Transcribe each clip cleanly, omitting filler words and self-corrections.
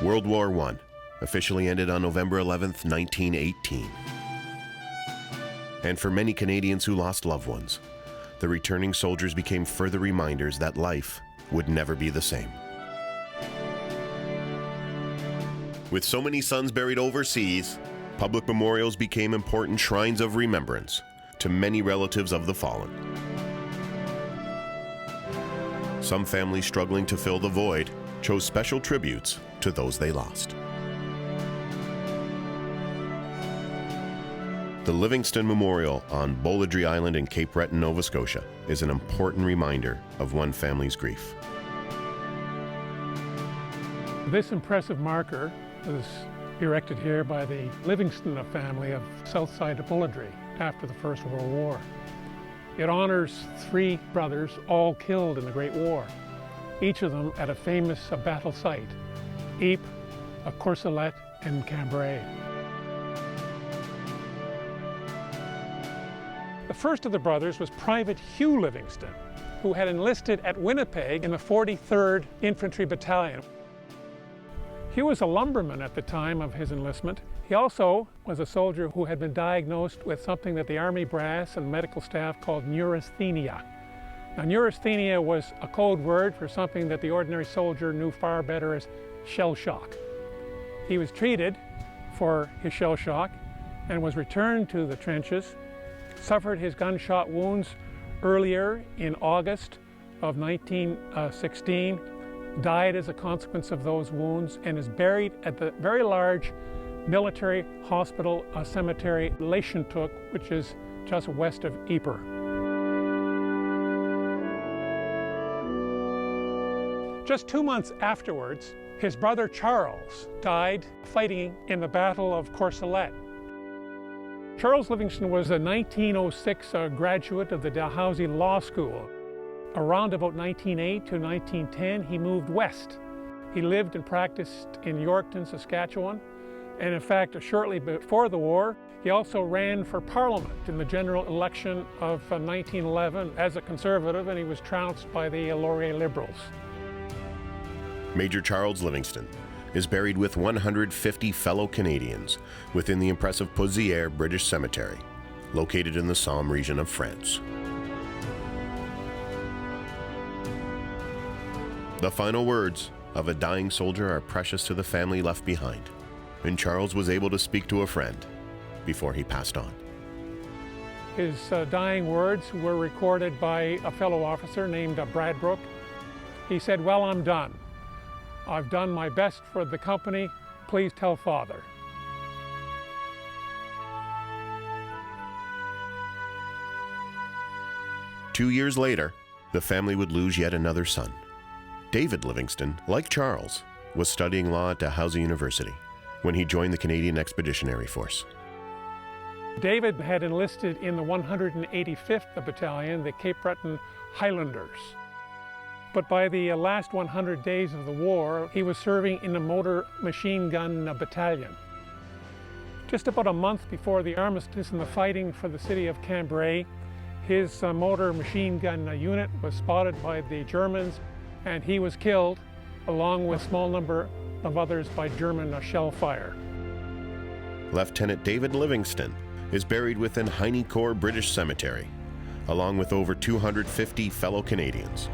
World War I officially ended on November 11th, 1918. And for many Canadians who lost loved ones, the returning soldiers became further reminders that life would never be the same. With so many sons buried overseas, public memorials became important shrines of remembrance to many relatives of the fallen. Some families struggling to fill the void chose special tributes to those they lost. The Livingston Memorial on Bolidree Island in Cape Breton, Nova Scotia, is an important reminder of one family's grief. This impressive marker was erected here by the Livingston family of south side of Bolidree after the First World War. It honors 3 brothers all killed in the Great War, each of them at a famous battle site, Dieppe, Courcelette, and Cambrai. The first of the brothers was Private Hugh Livingston, who had enlisted at Winnipeg in the 43rd Infantry Battalion. Hugh was a lumberman at the time of his enlistment. He also was a soldier who had been diagnosed with something that the Army brass and medical staff called neurasthenia. Now, neurasthenia was a code word for something that the ordinary soldier knew far better as shell shock. He was treated for his shell shock and was returned to the trenches, suffered his gunshot wounds earlier in August of 1916, died as a consequence of those wounds, and is buried at the very large military hospital cemetery, Livingston, which is just west of Dieppe. Just 2 months afterwards, his brother Charles died fighting in the Battle of Courcelette. Charles Livingston was a 1906 graduate of the Dalhousie Law School. Around about 1908 to 1910, he moved west. He lived and practiced in Yorkton, Saskatchewan, and in fact, shortly before the war, he also ran for Parliament in the general election of 1911 as a Conservative, and he was trounced by the Laurier Liberals. Major Charles Livingston is buried with 150 fellow Canadians within the impressive Pozières British Cemetery, located in the Somme region of France. The final words of a dying soldier are precious to the family left behind, and Charles was able to speak to a friend before he passed on. His dying words were recorded by a fellow officer named Bradbrook. He said, "Well, I'm done. I've done my best for the company. Please tell Father." Two years later, the family would lose yet another son. David Livingston, like Charles, was studying law at Dalhousie University when he joined the Canadian Expeditionary Force. David had enlisted in the 185th Battalion, the Cape Breton Highlanders. But by the last 100 days of the war, he was serving in the motor machine gun battalion. Just about a month before the armistice and the fighting for the city of Cambrai, his motor machine gun unit was spotted by the Germans, and he was killed, along with a small number of others by German shell fire. Lieutenant David Livingston is buried within Heine-Court British Cemetery, along with over 250 fellow Canadians.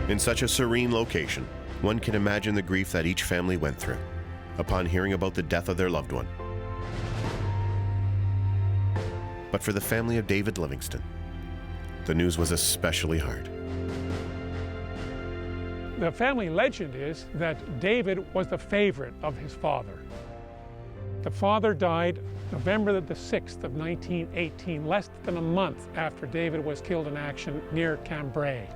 In such a serene location, one can imagine the grief that each family went through upon hearing about the death of their loved one. But for the family of David Livingston, the news was especially hard. The family legend is that David was the favorite of his father. The father died November the 6th of 1918, less than a month after David was killed in action near Cambrai.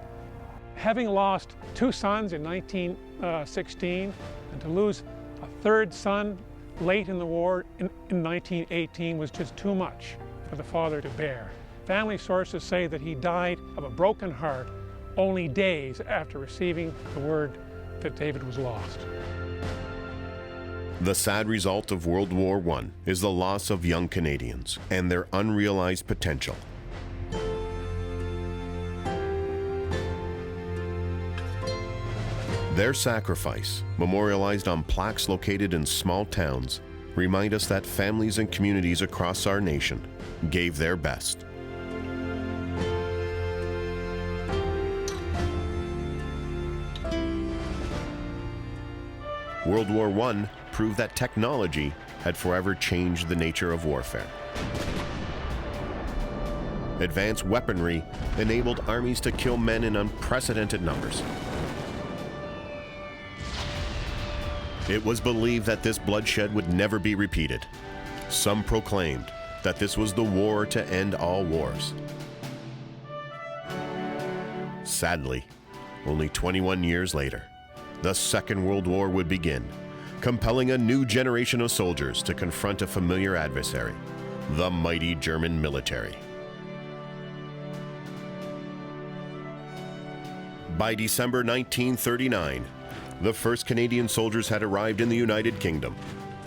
Having lost 2 sons in 1916, and to lose a 3rd son late in the war in 1918 was just too much for the father to bear. Family sources say that he died of a broken heart only days after receiving the word that David was lost. The sad result of World War I is the loss of young Canadians and their unrealized potential. Their sacrifice, memorialized on plaques located in small towns, remind us that families and communities across our nation gave their best. World War I proved that technology had forever changed the nature of warfare. Advanced weaponry enabled armies to kill men in unprecedented numbers. It was believed that this bloodshed would never be repeated. Some proclaimed that this was the war to end all wars. Sadly, only 21 years later, the Second World War would begin, compelling a new generation of soldiers to confront a familiar adversary, the mighty German military. By December 1939, the first Canadian soldiers had arrived in the United Kingdom.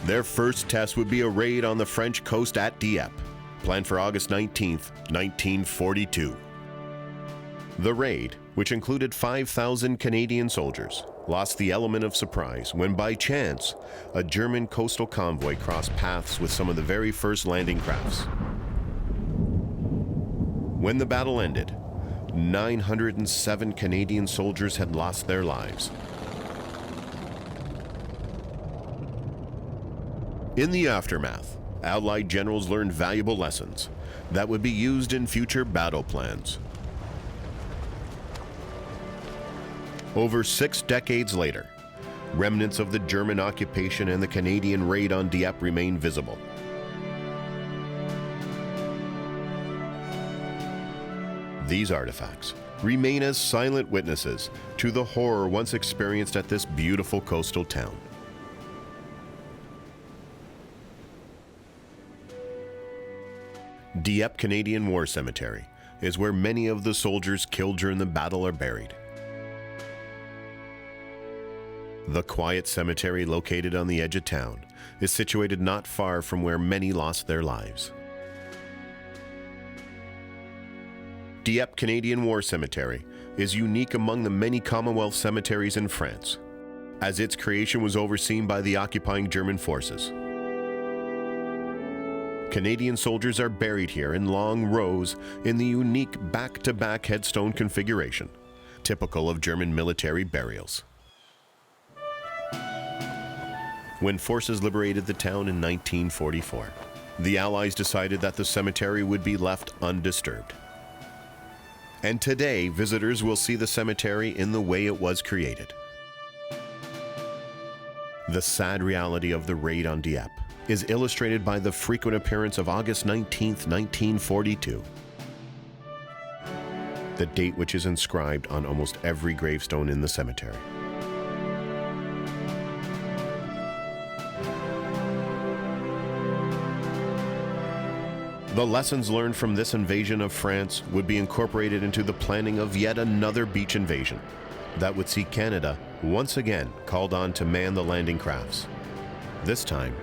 Their first test would be a raid on the French coast at Dieppe, planned for August 19, 1942. The raid, which included 5,000 Canadian soldiers, lost the element of surprise when by chance, a German coastal convoy crossed paths with some of the very first landing crafts. When the battle ended, 907 Canadian soldiers had lost their lives. In the aftermath, Allied generals learned valuable lessons that would be used in future battle plans. Over 6 decades later, remnants of the German occupation and the Canadian raid on Dieppe remain visible. These artifacts remain as silent witnesses to the horror once experienced at this beautiful coastal town. Dieppe Canadian War Cemetery is where many of the soldiers killed during the battle are buried. The quiet cemetery located on the edge of town is situated not far from where many lost their lives. Dieppe Canadian War Cemetery is unique among the many Commonwealth cemeteries in France, as its creation was overseen by the occupying German forces. Canadian soldiers are buried here in long rows in the unique back-to-back headstone configuration, typical of German military burials. When forces liberated the town in 1944, the Allies decided that the cemetery would be left undisturbed. And today, visitors will see the cemetery in the way it was created. The sad reality of the raid on Dieppe is illustrated by the frequent appearance of August 19, 1942, the date which is inscribed on almost every gravestone in the cemetery. The lessons learned from this invasion of France would be incorporated into the planning of yet another beach invasion that would see Canada once again called on to man the landing crafts, this time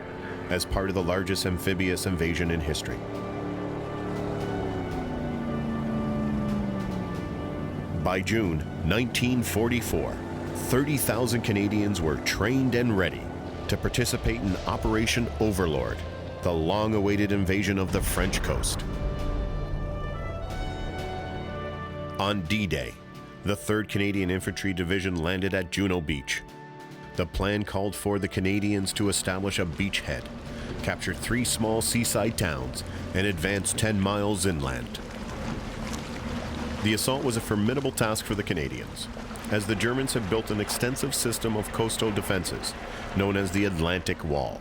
as part of the largest amphibious invasion in history. By June 1944, 30,000 Canadians were trained and ready to participate in Operation Overlord, the long-awaited invasion of the French coast. On D-Day, the 3rd Canadian Infantry Division landed at Juno Beach. The plan called for the Canadians to establish a beachhead, capture 3 small seaside towns, and advance 10 miles inland. The assault was a formidable task for the Canadians, as the Germans had built an extensive system of coastal defenses, known as the Atlantic Wall.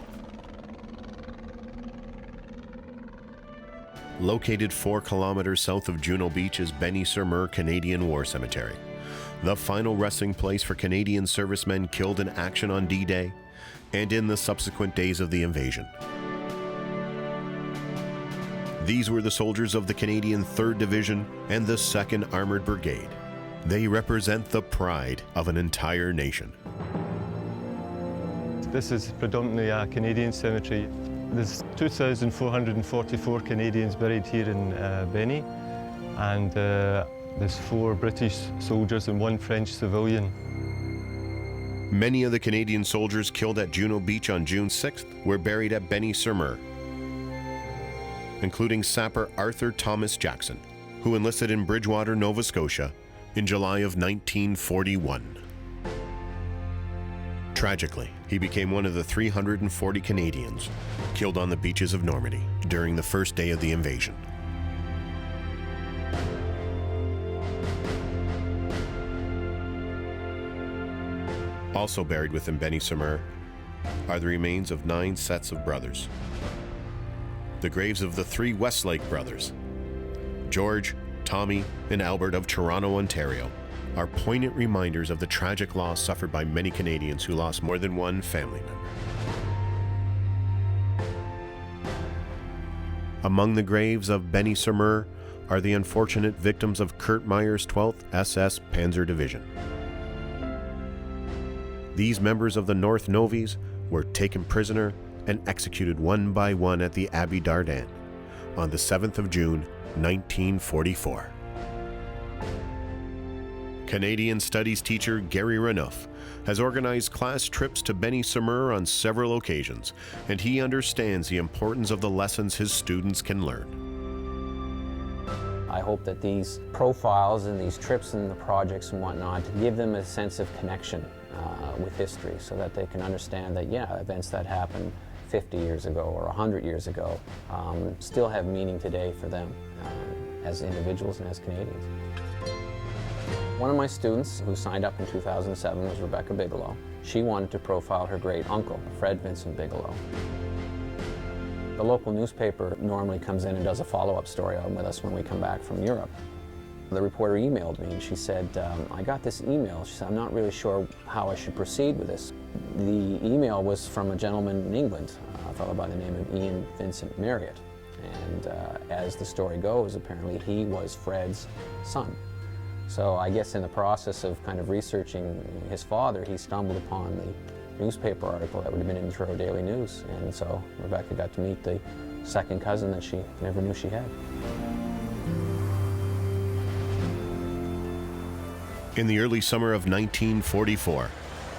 Located 4 kilometers south of Juno Beach is Benny-sur-Mer Canadian War Cemetery, the final resting place for Canadian servicemen killed in action on D-Day and in the subsequent days of the invasion. These were the soldiers of the Canadian 3rd Division and the 2nd Armored Brigade. They represent the pride of an entire nation. This is predominantly a Canadian cemetery. There's 2,444 Canadians buried here in Benny, and there's 4 British soldiers and 1 French civilian. Many of the Canadian soldiers killed at Juno Beach on June 6th were buried at Benny-sur-Mer, including sapper Arthur Thomas Jackson, who enlisted in Bridgewater, Nova Scotia in July of 1941. Tragically, he became one of the 340 Canadians killed on the beaches of Normandy during the first day of the invasion. Also buried within Benny-sur-Mer are the remains of 9 sets of brothers. The graves of the 3 Westlake brothers, George, Tommy, and Albert of Toronto, Ontario, are poignant reminders of the tragic loss suffered by many Canadians who lost more than one family member. Among the graves of Benny-sur-Mer are the unfortunate victims of Kurt Meyer's 12th SS Panzer Division. These members of the North Novies were taken prisoner and executed one by one at the Abbey Dardenne on the 7th of June, 1944. Canadian Studies teacher Gary Renouf has organized class trips to Benny-sur-Mer on several occasions, and he understands the importance of the lessons his students can learn. I hope that these profiles and these trips and the projects and whatnot give them a sense of connection with history, so that they can understand that, yeah, events that happened 50 years ago or 100 years ago still have meaning today for them as individuals and as Canadians. One of my students who signed up in 2007 was Rebecca Bigelow. She wanted to profile her great uncle, Fred Vincent Bigelow. The local newspaper normally comes in and does a follow-up story with us when we come back from Europe. The reporter emailed me and she said, I got this email. She said, I'm not really sure how I should proceed with this. The email was from a gentleman in England, a fellow by the name of Ian Vincent Marriott. And as the story goes, apparently he was Fred's son. So I guess in the process of kind of researching his father, he stumbled upon the newspaper article that would have been in the Toronto Daily News. And so Rebecca got to meet the second cousin that she never knew she had. In the early summer of 1944,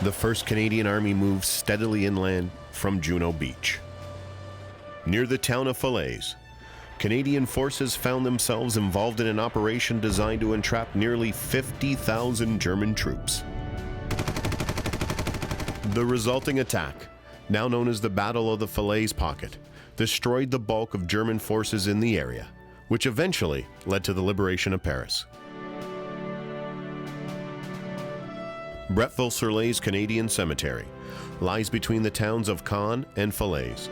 the 1st Canadian Army moved steadily inland from Juno Beach. Near the town of Falaise, Canadian forces found themselves involved in an operation designed to entrap nearly 50,000 German troops. The resulting attack, now known as the Battle of the Falaise Pocket, destroyed the bulk of German forces in the area, which eventually led to the liberation of Paris. Bretteville-sur-Laize Canadian Cemetery lies between the towns of Caen and Falaise.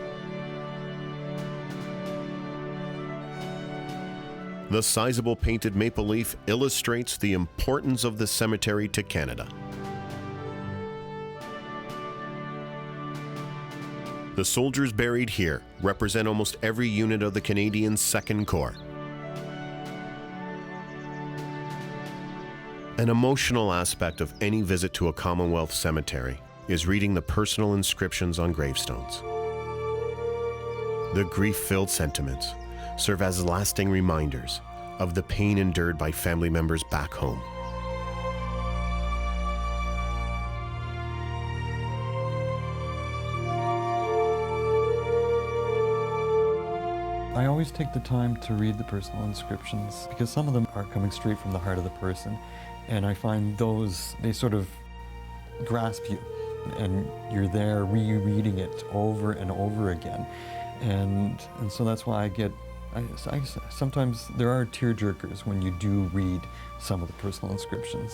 The sizable painted maple leaf illustrates the importance of the cemetery to Canada. The soldiers buried here represent almost every unit of the Canadian 2nd Corps. An emotional aspect of any visit to a Commonwealth cemetery is reading the personal inscriptions on gravestones. The grief-filled sentiments serve as lasting reminders of the pain endured by family members back home. I always take the time to read the personal inscriptions because some of them are coming straight from the heart of the person, and I find those, they sort of grasp you and you're there rereading it over and over again. And so that's why I sometimes there are tear jerkers when you do read some of the personal inscriptions.